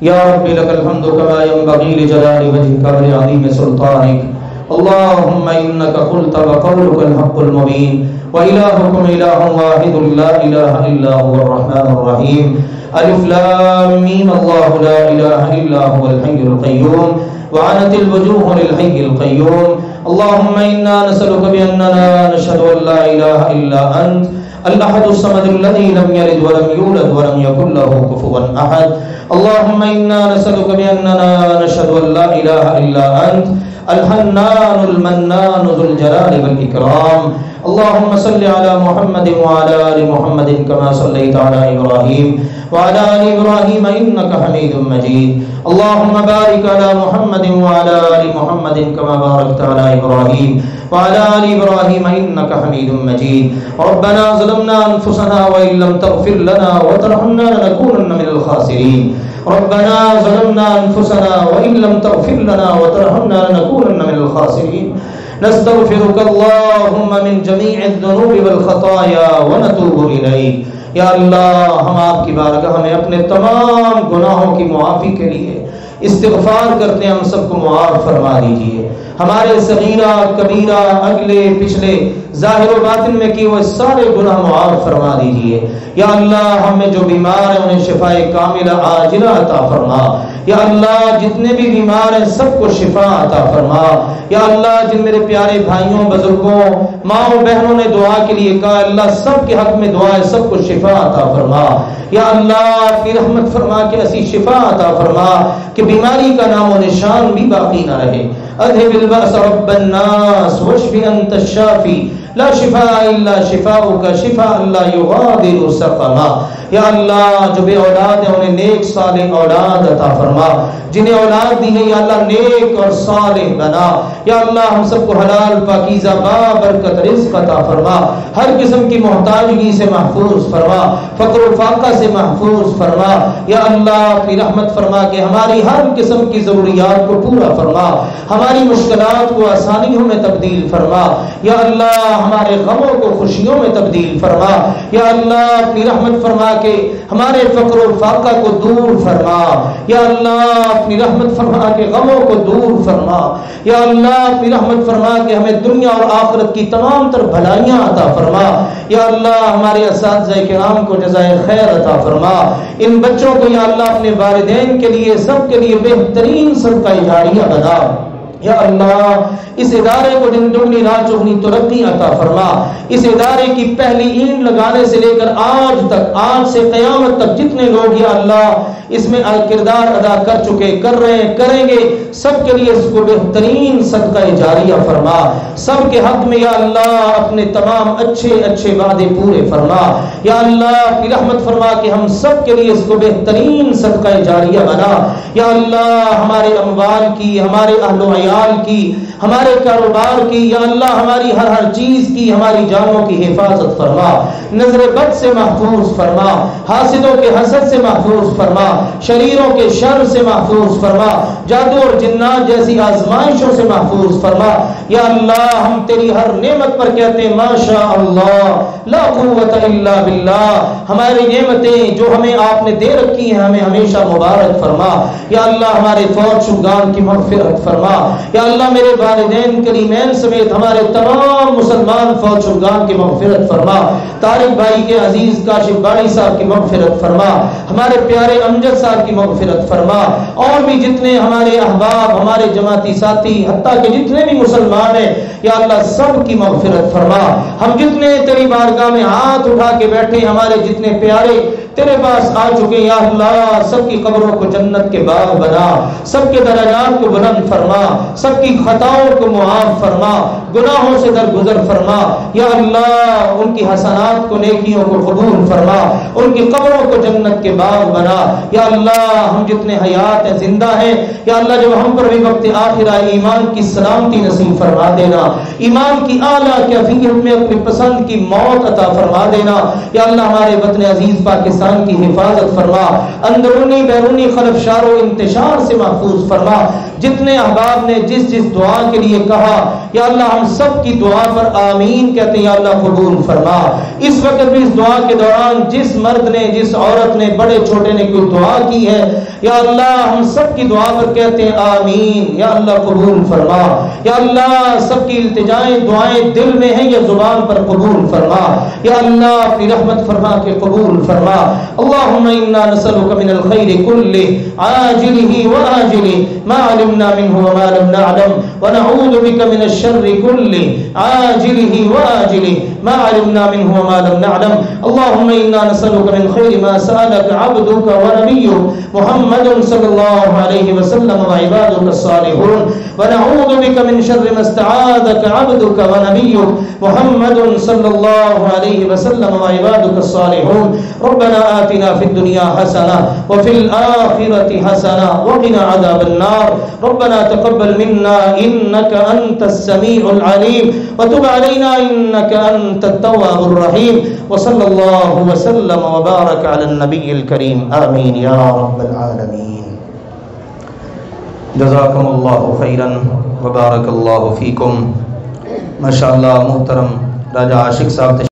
یا رب لك الحمد كما ينبغي لجلال وجهك ولعظيم سلطانك. اللهم إنك قلت وقولك الحق المبين وإلهكم إله واحد لا إله إلا هو الرحمن الرحيم. ألف لام ميم الله لا إله إلا هو الحي القيوم وعنت الوجوه للحي القيوم. اللهم إنا نسألك بأننا نشهد أن لا إله إلا أنت الأحد الصمد الذي لم يلد ولم يولد ولم يكن له كفوا أحد. اللهم إنا نسألك بأننا نشهد أن لا إله إلا أنت الحنان المنان ذو الجلال والإكرام. اللهم صل على محمد وعلى آل محمد كما صليت على إبراهيم وعلى آل إبراهيم إنك حميد مجيد. اللهم بارك على محمد وعلى آل محمد كما باركت على إبراهيم وعلى آل إبراهيم إنك حميد مجيد. ربنا ظلمنا أنفسنا وإن لم تغفر لنا وترحمنا لنكونن من الخاسرين. ربنا ظلمنا أنفسنا وإن لم تغفر لنا وترحمنا لنكونن من الخاسرين. نستغفرك اللهم من جميع الذنوب والخطايا ونتوب إليك. یا اللہ، ہم آپ کی بارگاہ میں اپنے تمام گناہوں کی معافی کے لیے استغفار کرتے ہیں. ہم سب کو معاف فرما دیجئے. ہمارے صغیرہ کبیرہ اگلے پچھلے ظاہر و باطن میں کیے ہوئے سارے گناہ معاف فرما دیجئے. یا اللہ، ہم میں جو بیمار ہیں انہیں شفائے کاملہ عاجلہ عطا فرما. یا اللہ، جتنے بھی بیمار ہیں سب کو شفا عطا فرما. یا اللہ، جن میرے پیارے بھائیوں بزرگوں ماں و بہنوں نے دعا کے لیے کہا، اللہ سب کے حق میں دعا ہے، سب کو شفا عطا فرما. یا اللہ، اپنی رحمت فرما کے ایسی شفا عطا فرما کہ بیماری کا نام و نشان بھی باقی نہ رہے. اذهب البأس رب الناس واشف انت الشافي لا شفاء الا شفاؤك شفاء لا يغادر سقما. یا اللہ، جو بے اولاد ہیں انہیں نیک صالح اولاد عطا فرما. جنہیں اولاد دی ہے یا اللہ نیک اور صالح بنا. یا اللہ، ہم سب کو حلال پاکیزہ بابرکت رزق عطا فرما. ہر قسم کی محتاجگی سے محفوظ فرما، فقر و فاقہ سے محفوظ فرما. یا اللہ، اپنی رحمت فرما کہ ہماری ہر قسم کی ضروریات کو پورا فرما، ہماری مشکلات کو آسانیوں میں تبدیل فرما. یا اللہ، ہمارے غموں کو خوشیوں میں تبدیل فرما. یا اللہ، اپنی رحمت فرما کہ ہمارے فقر و فاقہ کو دور فرما. یا اللہ، اپنی رحمت فرما کے غموں کو دور فرما. یا اللہ، اپنی رحمت فرما کہ ہمیں دنیا اور آخرت کی تمام تر بھلائیاں عطا فرما. یا اللہ، ہمارے اساتذہ کرام کو جزائے خیر عطا فرما. ان بچوں کو یا اللہ اپنے والدین کے لیے سب کے لیے بہترین صدقہ جاریہ بنا. یا اللہ، اس ادارے کو دن دگنی رات چگنی ترقی عطا فرما. اس ادارے کی پہلی اینٹ لگانے سے لے کر آج تک، آج سے قیامت تک جتنے لوگ یا اللہ اس میں کردار ادا کر چکے، کر رہے ہیں، کریں گے، سب کے لیے اس کو بہترین صدقہ جاریہ فرما. سب کے حق میں یا اللہ اپنے تمام اچھے اچھے وعدے پورے فرما. یا اللہ، کی رحمت فرما کہ ہم سب کے لیے اس کو بہترین صدقہ جاریہ بنا. یا اللہ، ہمارے اموال کی، ہمارے اہل و عیال کی، ہمارے کاروبار کی، یا اللہ ہماری ہر چیز کی، ہماری جانوں کی حفاظت فرما. نظر بد سے محفوظ فرما، حاسدوں کے حسد سے محفوظ فرما، شریروں کے شر سے محفوظ فرما، جادو اور جنات جیسی آزمائشوں سے محفوظ فرما. یا اللہ، ہم تیری ہر نعمت پر کہتے ہیں ماشاء اللہ لا قوت الا باللہ. ہماری نعمتیں جو ہمیں آپ نے دے رکھی ہیں ہمیں ہمیشہ مبارک فرما. یا اللہ، ہمارے فوت شدگان کی مغفرت فرما. یا اللہ، میرے والدین کریمین سمیت ہمارے تمام مسلمان فوت شدگان کی مغفرت فرما. طارق بھائی کے عزیز کاشف باڑی صاحب کی مغفرت فرما. ہمارے پیارے امجد صاحب کی مغفرت فرما. اور بھی جتنے ہمارے احباب، ہمارے جماعتی ساتھی، حتیٰ کہ جتنے بھی مسلمان ہیں یا اللہ سب کی مغفرت فرما. ہم جتنے تیری بارگاہ میں ہاتھ اٹھا کے بیٹھے، ہمارے جتنے پیارے تیرے پاس آ چکے یا اللہ سب کی قبروں کو جنت کے باغ بنا، سب کے درجات کو بلند فرما، سب کی خطاؤں کو معاف فرما، گناہوں سے درگزر فرما. یا اللہ، ان کی حسنات کو، نیکیوں کو قبول فرما، ان کی قبروں کو جنت کے باغ بنا. یا اللہ، ہم جتنے حیات ہیں، زندہ ہیں، یا اللہ جب ہم پر بھی وقت آخر آئے ایمان کی سلامتی نصیب فرما دینا، ایمان کی اعلیٰ کیفیت میں اپنی پسند کی موت عطا فرما دینا. یا اللہ، ہمارے وطن عزیز پاکستان کی حفاظت فرما، اندرونی بیرونی خلفشار و انتشار سے محفوظ فرما. جتنے احباب نے جس جس دعا کے لیے کہا یا اللہ ہم سب کی دعا پر آمین کہتے ہیں. یا اللہ قبول فرما. اس وقت بھی اس دعا کے دوران جس مرد نے، جس عورت نے، بڑے چھوٹے نے کوئی دعا کی ہے یا اللہ ہم سب کی دعا پر کہتے ہیں آمین. یا اللہ قبول فرما. یا اللہ سب کی التجائیں دعائیں دل میں ہیں یا زبان پر قبول فرما. یا اللہ اپنی رحمت فرما کے قبول فرما. اللہم انا نسألک من الخیر کلہ عاجلہ وآجلہ ما علمنا منہ وما لم نعلم ونعوذ بک من الشر کلہ عاجلہ وآجلہ ما علمنا منہ وما لم نعلم. اللہم انا نسألک من خیر ما سألک عبدک ونبیک محمد صلی اللہ علیہ وسلم وعبادک الصالحون ونعوذ بک من شر ما استعاذک عبدک ونبیک محمد صلی اللہ علیہ وسلم وعبادک الصالحون. ربنا آتنا فی الدنیا حسنہ وفی الآخرة حسنہ وقنا عذاب النار. ربنا تقبل منا انك انت السميع العليم وتب علينا انك انت التواب الرحيم. وصلى الله وسلم وبارك على النبي الكريم. آمين يا رب العالمين. جزاكم الله خيرا وبارك الله فيكم. ما شاء اللہ محترم راجہ عاشق صاحب